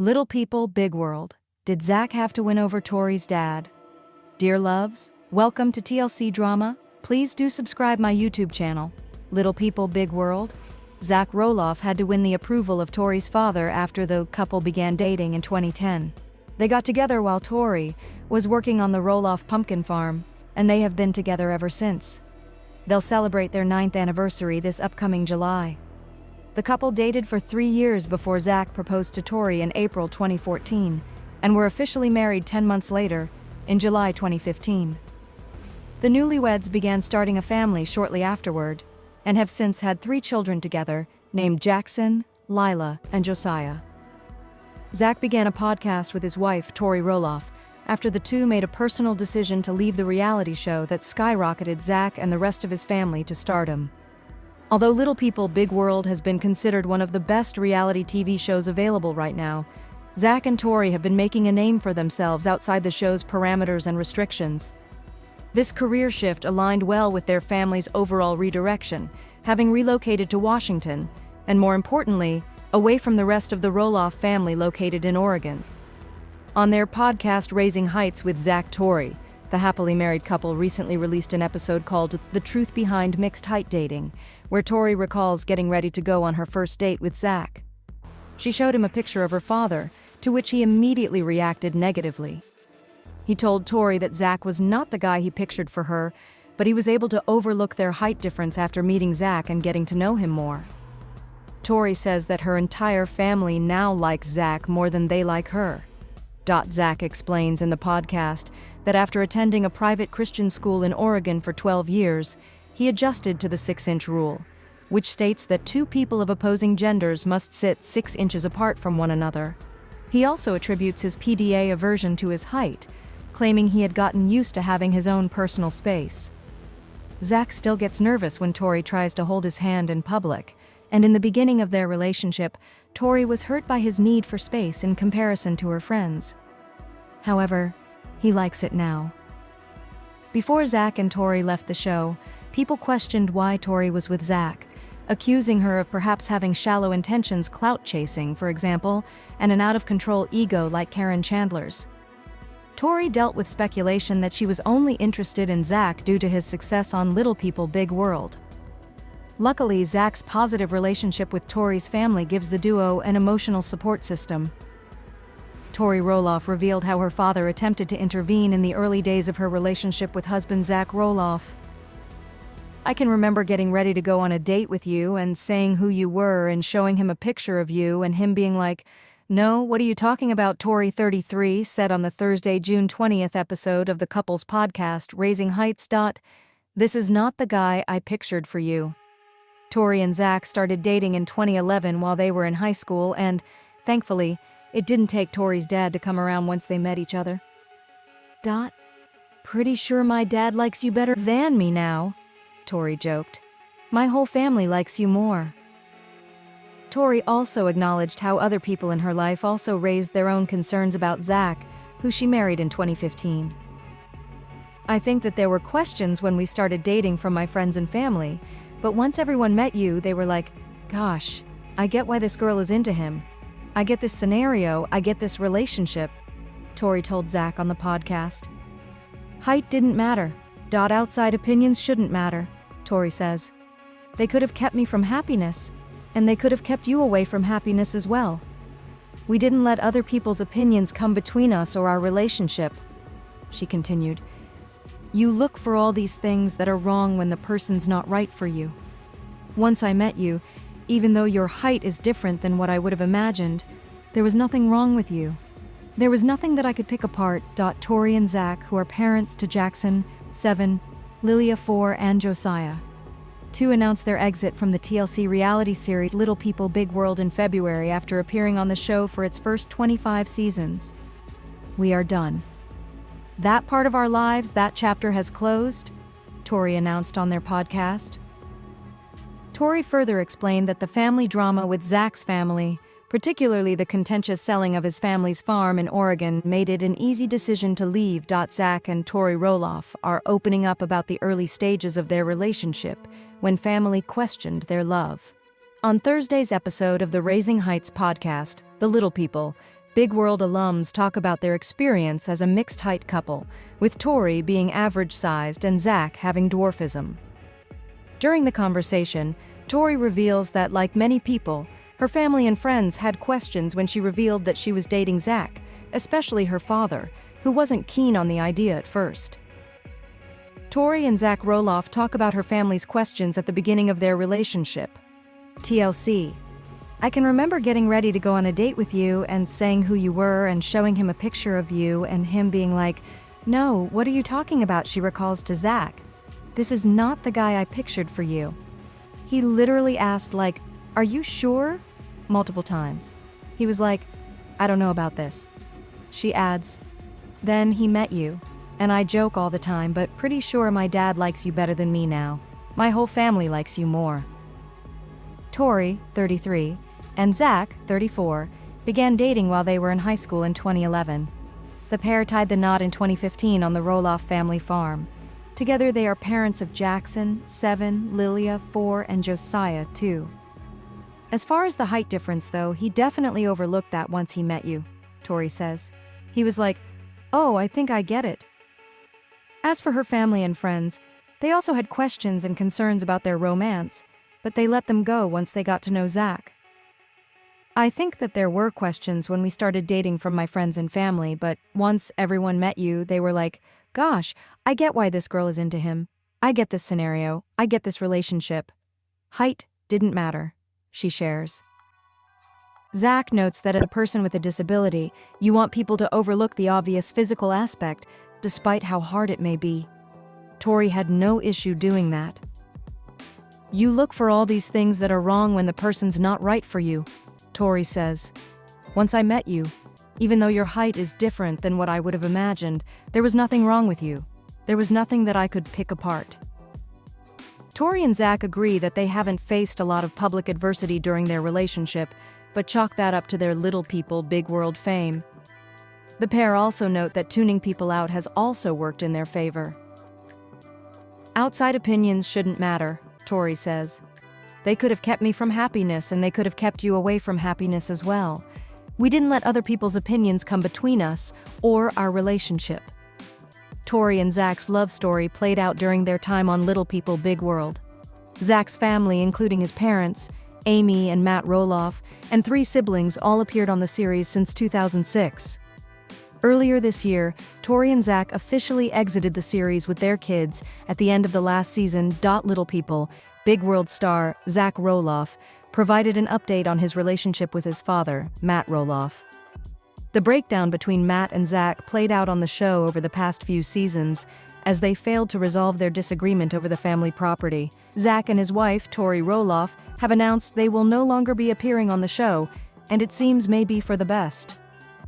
Little People, Big World. Did Zach have to win over Tori's dad? Dear loves, welcome to TLC Drama. Please do subscribe my YouTube channel. Little People, Big World. Zach Roloff had to win the approval of Tori's father after the couple began dating in 2010. They got together while Tori was working on the Roloff pumpkin farm, and they have been together ever since. They'll celebrate their 9th anniversary this upcoming July. The couple dated for 3 years before Zach proposed to Tori in April 2014, and were officially married 10 months later, in July 2015. The newlyweds began starting a family shortly afterward, and have since had 3 children together, named Jackson, Lila, and Josiah. Zach began a podcast with his wife, Tori Roloff, after the two made a personal decision to leave the reality show that skyrocketed Zach and the rest of his family to stardom. Although Little People, Big World has been considered one of the best reality TV shows available right now, Zach and Tori have been making a name for themselves outside the show's parameters and restrictions. This career shift aligned well with their family's overall redirection, having relocated to Washington, and more importantly, away from the rest of the Roloff family located in Oregon. On their podcast Raising Heights with Zach Tori, the happily married couple recently released an episode called The Truth Behind Mixed Height Dating, where Tori recalls getting ready to go on her first date with Zach. She showed him a picture of her father, to which he immediately reacted negatively. He told Tori that Zach was not the guy he pictured for her, but he was able to overlook their height difference after meeting Zach and getting to know him more. Tori says that her entire family now likes Zach more than they like her. Zach explains in the podcast that after attending a private Christian school in Oregon for 12 years, he adjusted to the 6-inch rule, which states that 2 people of opposing genders must sit 6 inches apart from one another. He also attributes his PDA aversion to his height, claiming he had gotten used to having his own personal space. Zach still gets nervous when Tori tries to hold his hand in public, and in the beginning of their relationship, Tori was hurt by his need for space in comparison to her friends. However, he likes it now. Before Zach and Tori left the show, people questioned why Tori was with Zach, accusing her of perhaps having shallow intentions, clout chasing, for example, and an out-of-control ego like Karen Chandler's. Tori dealt with speculation that she was only interested in Zach due to his success on Little People, Big World. Luckily, Zach's positive relationship with Tori's family gives the duo an emotional support system. Tori Roloff revealed how her father attempted to intervene in the early days of her relationship with husband Zach Roloff. I can remember getting ready to go on a date with you and saying who you were and showing him a picture of you and him being like, "No, what are you talking about?" Tori 33 said on the Thursday, June 20th episode of the couple's podcast, Raising Heights. This is not the guy I pictured for you. Tori and Zach started dating in 2011 while they were in high school, and, thankfully, it didn't take Tori's dad to come around once they met each other. Pretty sure my dad likes you better than me now, Tori joked. My whole family likes you more. Tori also acknowledged how other people in her life also raised their own concerns about Zach, who she married in 2015. I think that there were questions when we started dating from my friends and family, but once everyone met you, they were like, "Gosh, I get why this girl is into him. I get this scenario, I get this relationship," Tori told Zach on the podcast. Height didn't matter. Outside opinions shouldn't matter, Tori says. They could have kept me from happiness, and they could have kept you away from happiness as well. We didn't let other people's opinions come between us or our relationship, she continued. You look for all these things that are wrong when the person's not right for you. Once I met you, even though your height is different than what I would have imagined, there was nothing wrong with you. There was nothing that I could pick apart. Tori and Zach, who are parents to Jackson, 7, Lilia, 4, and Josiah. 2 announced their exit from the TLC reality series Little People, Big World in February after appearing on the show for its first 25 seasons. We are done. That part of our lives, that chapter has closed, Tori announced on their podcast. Tori further explained that the family drama with Zach's family, particularly the contentious selling of his family's farm in Oregon, made it an easy decision to leave. Zach and Tori Roloff are opening up about the early stages of their relationship when family questioned their love. On Thursday's episode of the Raising Heights podcast, The Little People, Big World alums talk about their experience as a mixed-height couple, with Tori being average-sized and Zach having dwarfism. During the conversation, Tori reveals that, like many people, her family and friends had questions when she revealed that she was dating Zach, especially her father, who wasn't keen on the idea at first. Tori and Zach Roloff talk about her family's questions at the beginning of their relationship. TLC. I can remember getting ready to go on a date with you and saying who you were and showing him a picture of you and him being like, "No, what are you talking about?" she recalls to Zach. "This is not the guy I pictured for you." He literally asked like, "Are you sure?" multiple times. He was like, "I don't know about this." She adds, "Then he met you. And I joke all the time, but pretty sure my dad likes you better than me now. My whole family likes you more." Tori, 33, and Zach, 34, began dating while they were in high school in 2011. The pair tied the knot in 2015 on the Roloff family farm. Together they are parents of Jackson, 7, Lilia, 4, and Josiah, 2. As far as the height difference though, he definitely overlooked that once he met you, Tori says. He was like, "Oh, I think I get it." As for her family and friends, they also had questions and concerns about their romance, but they let them go once they got to know Zach. "I think that there were questions when we started dating from my friends and family, but once everyone met you, they were like, 'Gosh, I get why this girl is into him. I get this scenario. I get this relationship.' Height didn't matter," she shares. Zach notes that as a person with a disability, you want people to overlook the obvious physical aspect, despite how hard it may be. Tori had no issue doing that. "You look for all these things that are wrong when the person's not right for you," Tori says. "Once I met you, even though your height is different than what I would have imagined, there was nothing wrong with you. There was nothing that I could pick apart." Tori and Zach agree that they haven't faced a lot of public adversity during their relationship, but chalk that up to their little people, big world fame. The pair also note that tuning people out has also worked in their favor. "Outside opinions shouldn't matter," Tori says. "They could have kept me from happiness and they could have kept you away from happiness as well. We didn't let other people's opinions come between us or our relationship." Tori and Zach's love story played out during their time on Little People Big World. Zach's family, including his parents, Amy and Matt Roloff, and 3 siblings all appeared on the series since 2006. Earlier this year, Tori and Zach officially exited the series with their kids at the end of the last season. Little People, Big World star Zach Roloff provided an update on his relationship with his father, Matt Roloff. The breakdown between Matt and Zach played out on the show over the past few seasons, as they failed to resolve their disagreement over the family property. Zach and his wife, Tori Roloff, have announced they will no longer be appearing on the show, and it seems may be for the best.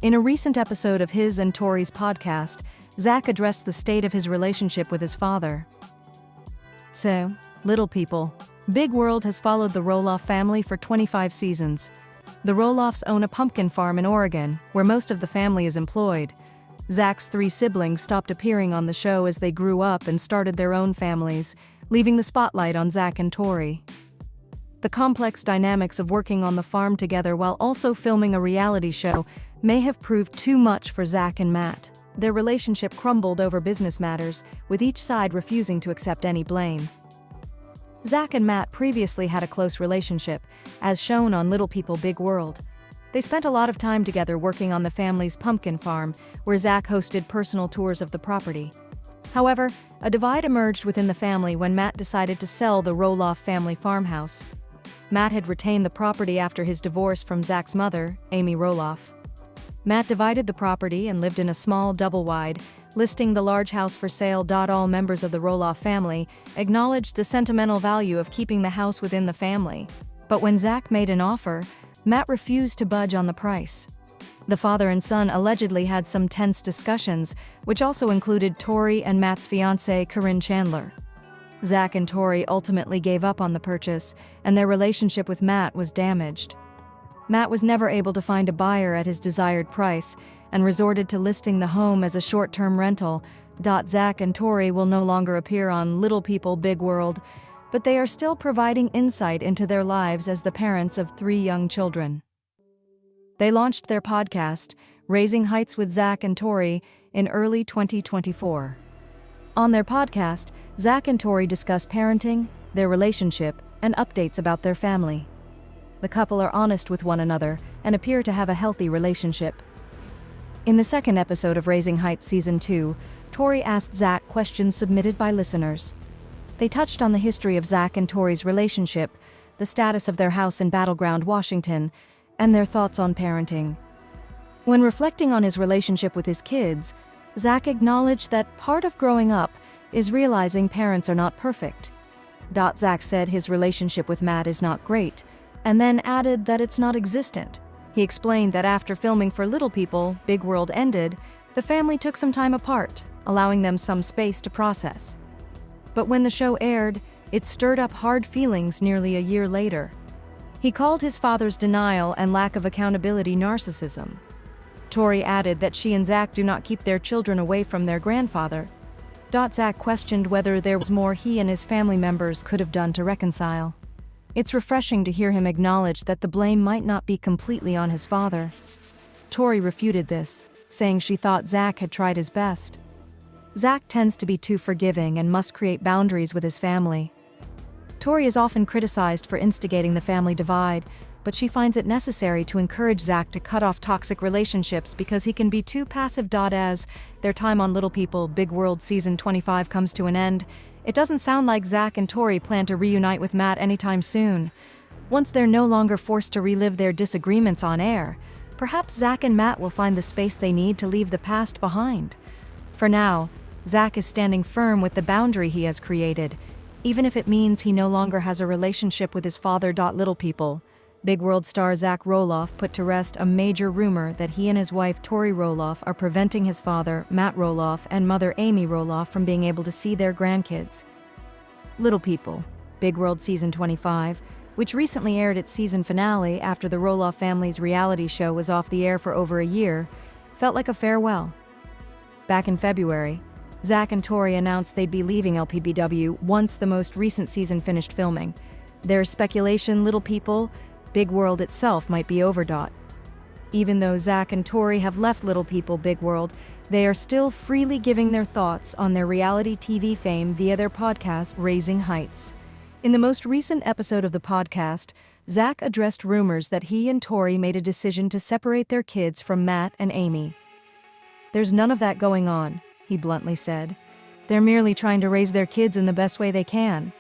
In a recent episode of his and Tori's podcast, Zach addressed the state of his relationship with his father. So, Little People, Big World has followed the Roloff family for 25 seasons. The Roloffs own a pumpkin farm in Oregon, where most of the family is employed. Zach's 3 siblings stopped appearing on the show as they grew up and started their own families, leaving the spotlight on Zach and Tori. The complex dynamics of working on the farm together while also filming a reality show may have proved too much for Zach and Matt. Their relationship crumbled over business matters, with each side refusing to accept any blame. Zach and Matt previously had a close relationship, as shown on Little People Big World. They spent a lot of time together working on the family's pumpkin farm, where Zach hosted personal tours of the property. However, a divide emerged within the family when Matt decided to sell the Roloff family farmhouse. Matt had retained the property after his divorce from Zach's mother, Amy Roloff. Matt divided the property and lived in a small double-wide, listing the large house for sale. All members of the Roloff family acknowledged the sentimental value of keeping the house within the family. But when Zach made an offer, Matt refused to budge on the price. The father and son allegedly had some tense discussions, which also included Tori and Matt's fiancée, Corinne Chandler. Zach and Tori ultimately gave up on the purchase, and their relationship with Matt was damaged. Matt was never able to find a buyer at his desired price and resorted to listing the home as a short-term rental. Zach and Tori will no longer appear on Little People Big World, but they are still providing insight into their lives as the parents of 3 young children. They launched their podcast, Raising Heights with Zach and Tori, in early 2024. On their podcast, Zach and Tori discuss parenting, their relationship, and updates about their family. The couple are honest with one another and appear to have a healthy relationship. In the second episode of Raising Heights Season 2, Tori asked Zach questions submitted by listeners. They touched on the history of Zach and Tori's relationship, the status of their house in Battleground, Washington, and their thoughts on parenting. When reflecting on his relationship with his kids, Zach acknowledged that part of growing up is realizing parents are not perfect. Zach said his relationship with Matt is not great, and then added that it's not existent. He explained that after filming for Little People, Big World ended, the family took some time apart, allowing them some space to process. But when the show aired, it stirred up hard feelings nearly a year later. He called his father's denial and lack of accountability narcissism. Tori added that she and Zach do not keep their children away from their grandfather. Zach questioned whether there was more he and his family members could have done to reconcile. It's refreshing to hear him acknowledge that the blame might not be completely on his father. Tori refuted this, saying she thought Zach had tried his best. Zach tends to be too forgiving and must create boundaries with his family. Tori is often criticized for instigating the family divide, but she finds it necessary to encourage Zach to cut off toxic relationships because he can be too passive. As their time on Little People, Big World Season 25 comes to an end, it doesn't sound like Zach and Tori plan to reunite with Matt anytime soon. Once they're no longer forced to relive their disagreements on air, perhaps Zach and Matt will find the space they need to leave the past behind. For now, Zach is standing firm with the boundary he has created, even if it means he no longer has a relationship with his father. Little People, Big World star Zach Roloff put to rest a major rumor that he and his wife Tori Roloff are preventing his father, Matt Roloff, and mother Amy Roloff from being able to see their grandkids. Little People, Big World Season 25, which recently aired its season finale after the Roloff family's reality show was off the air for over a year, felt like a farewell. Back in February, Zach and Tori announced they'd be leaving LPBW once the most recent season finished filming. There is speculation Little People, Big World itself might be over. Even though Zach and Tori have left Little People, Big World, they are still freely giving their thoughts on their reality TV fame via their podcast, Raising Heights. In the most recent episode of the podcast, Zach addressed rumors that he and Tori made a decision to separate their kids from Matt and Amy. "There's none of that going on," he bluntly said. "They're merely trying to raise their kids in the best way they can.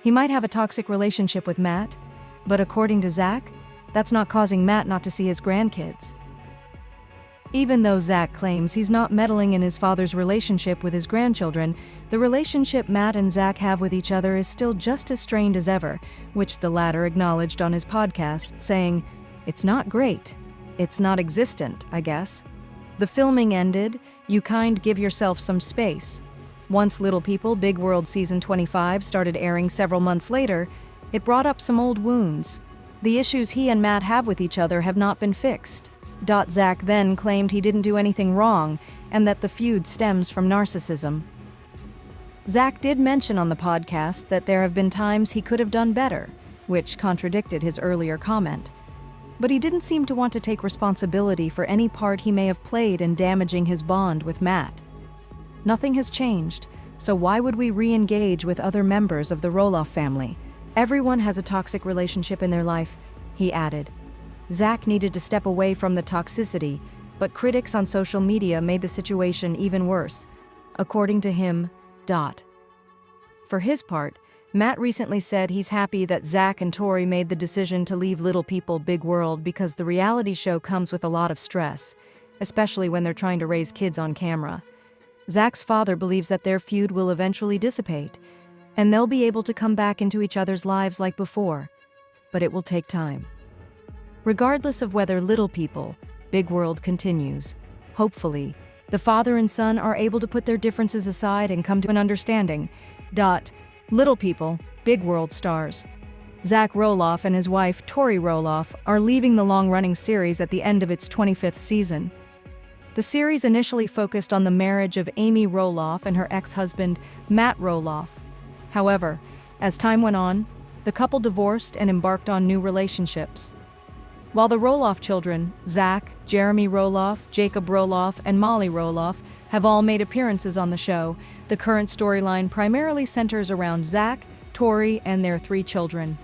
He might have a toxic relationship with Matt, but according to Zach, that's not causing Matt not to see his grandkids." Even though Zach claims he's not meddling in his father's relationship with his grandchildren, the relationship Matt and Zach have with each other is still just as strained as ever, which the latter acknowledged on his podcast, saying, "It's not great. It's not existent, I guess. The filming ended, you give yourself some space." Once Little People, Big World Season 25 started airing several months later, it brought up some old wounds. The issues he and Matt have with each other have not been fixed. Zach then claimed he didn't do anything wrong and that the feud stems from narcissism. Zach did mention on the podcast that there have been times he could have done better, which contradicted his earlier comment. But he didn't seem to want to take responsibility for any part he may have played in damaging his bond with Matt. "Nothing has changed, so why would we re-engage with other members of the Roloff family? Everyone has a toxic relationship in their life," he added. Zach needed to step away from the toxicity, but critics on social media made the situation even worse. According to him, For his part, Matt recently said he's happy that Zach and Tori made the decision to leave Little People, Big World because the reality show comes with a lot of stress, especially when they're trying to raise kids on camera. Zach's father believes that their feud will eventually dissipate, and they'll be able to come back into each other's lives like before, but it will take time. Regardless of whether Little People, Big World continues, hopefully, the father and son are able to put their differences aside and come to an understanding. Little People, Big World stars Zach Roloff and his wife Tori Roloff are leaving the long-running series at the end of its 25th season. The series initially focused on the marriage of Amy Roloff and her ex-husband Matt Roloff. However, as time went on, the couple divorced and embarked on new relationships. While the Roloff children, Zach, Jeremy Roloff, Jacob Roloff, and Molly Roloff, have all made appearances on the show, the current storyline primarily centers around Zach, Tori, and their 3 children.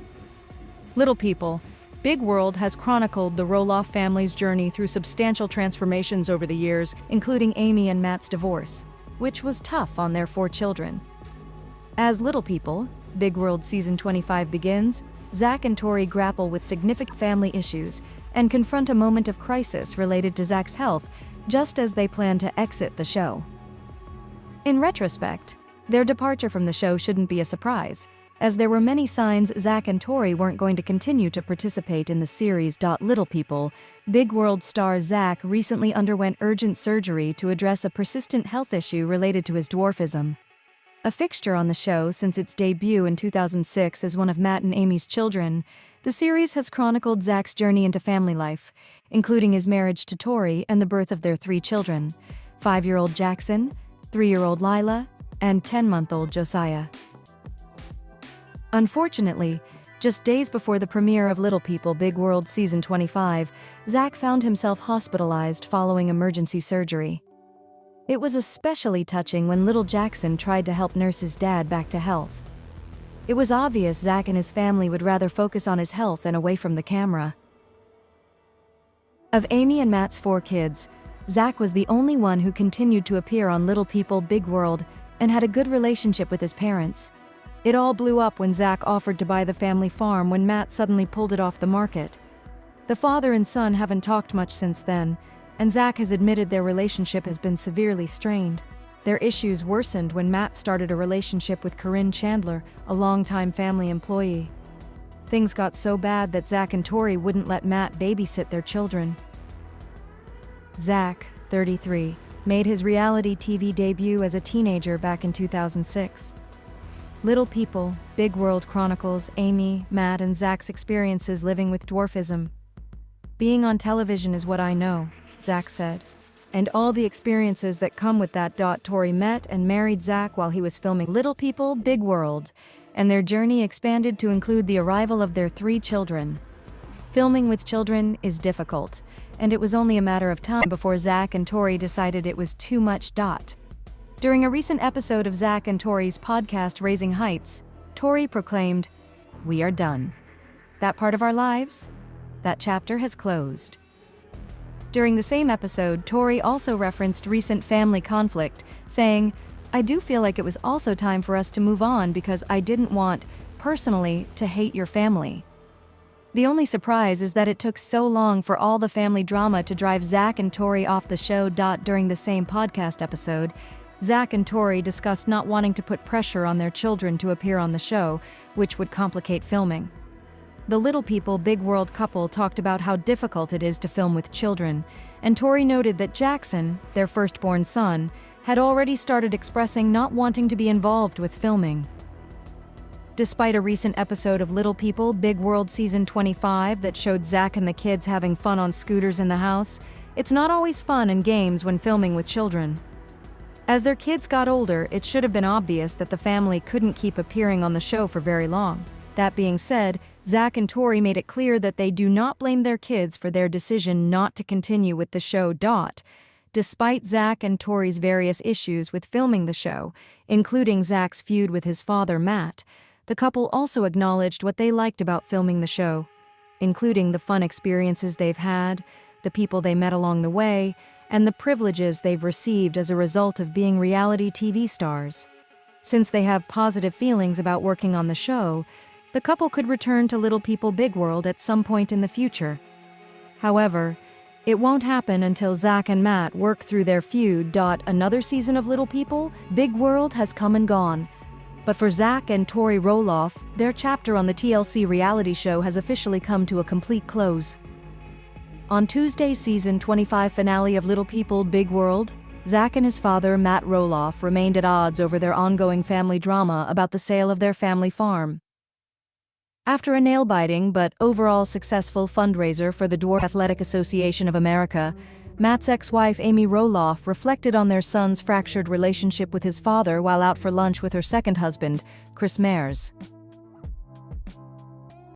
Little People, Big World has chronicled the Roloff family's journey through substantial transformations over the years, including Amy and Matt's divorce, which was tough on their 4 children. As Little People, Big World Season 25 begins, Zach and Tori grapple with significant family issues and confront a moment of crisis related to Zach's health just as they plan to exit the show. In retrospect, their departure from the show shouldn't be a surprise, as there were many signs Zach and Tori weren't going to continue to participate in the series. Little People, Big World star Zach recently underwent urgent surgery to address a persistent health issue related to his dwarfism. A fixture on the show since its debut in 2006 as one of Matt and Amy's children, the series has chronicled Zach's journey into family life, including his marriage to Tori and the birth of their 3 children, 5-year-old Jackson, 3-year-old Lila, and 10-month-old Josiah. Unfortunately, just days before the premiere of Little People Big World Season 25, Zach found himself hospitalized following emergency surgery. It was especially touching when little Jackson tried to help nurse his dad back to health. It was obvious Zach and his family would rather focus on his health and away from the camera. Of Amy and Matt's 4 kids, Zach was the only one who continued to appear on Little People Big World and had a good relationship with his parents. It all blew up when Zach offered to buy the family farm when Matt suddenly pulled it off the market. The father and son haven't talked much since then, and Zach has admitted their relationship has been severely strained. Their issues worsened when Matt started a relationship with Corinne Chandler, a longtime family employee. Things got so bad that Zach and Tori wouldn't let Matt babysit their children. Zach, 33, made his reality TV debut as a teenager back in 2006. Little People, Big World chronicles Amy, Matt, and Zach's experiences living with dwarfism. "Being on television is what I know," Zach said, "and all the experiences that come with that." Tori met and married Zach while he was filming Little People Big World, and their journey expanded to include the arrival of their 3 children. Filming with children is difficult, and it was only a matter of time before Zach and Tori decided it was too much. During a recent episode of Zach and Tori's podcast Raising Heights, Tori proclaimed, "We are done. That part of our lives? That chapter has closed." During the same episode, Tori also referenced recent family conflict, saying, "I do feel like it was also time for us to move on because I didn't want, personally, to hate your family." The only surprise is that it took so long for all the family drama to drive Zach and Tori off the show. During the same podcast episode, Zach and Tori discussed not wanting to put pressure on their children to appear on the show, which would complicate filming. The Little People Big World couple talked about how difficult it is to film with children, and Tori noted that Jackson, their firstborn son, had already started expressing not wanting to be involved with filming. Despite a recent episode of Little People Big World Season 25 that showed Zach and the kids having fun on scooters in the house, it's not always fun and games when filming with children. As their kids got older, it should have been obvious that the family couldn't keep appearing on the show for very long. That being said, Zach and Tori made it clear that they do not blame their kids for their decision not to continue with the show. Despite Zach and Tori's various issues with filming the show, including Zach's feud with his father Matt, the couple also acknowledged what they liked about filming the show, including the fun experiences they've had, the people they met along the way, and the privileges they've received as a result of being reality TV stars. Since they have positive feelings about working on the show, the couple could return to Little People Big World at some point in the future. However, it won't happen until Zach and Matt work through their feud. Another season of Little People Big World has come and gone, but for Zach and Tori Roloff, their chapter on the TLC reality show has officially come to a complete close. On Tuesday's Season 25 finale of Little People Big World, Zach and his father, Matt Roloff, remained at odds over their ongoing family drama about the sale of their family farm. After a nail-biting but overall successful fundraiser for the Dwarf Athletic Association of America, Matt's ex-wife Amy Roloff reflected on their son's fractured relationship with his father while out for lunch with her second husband, Chris Mears.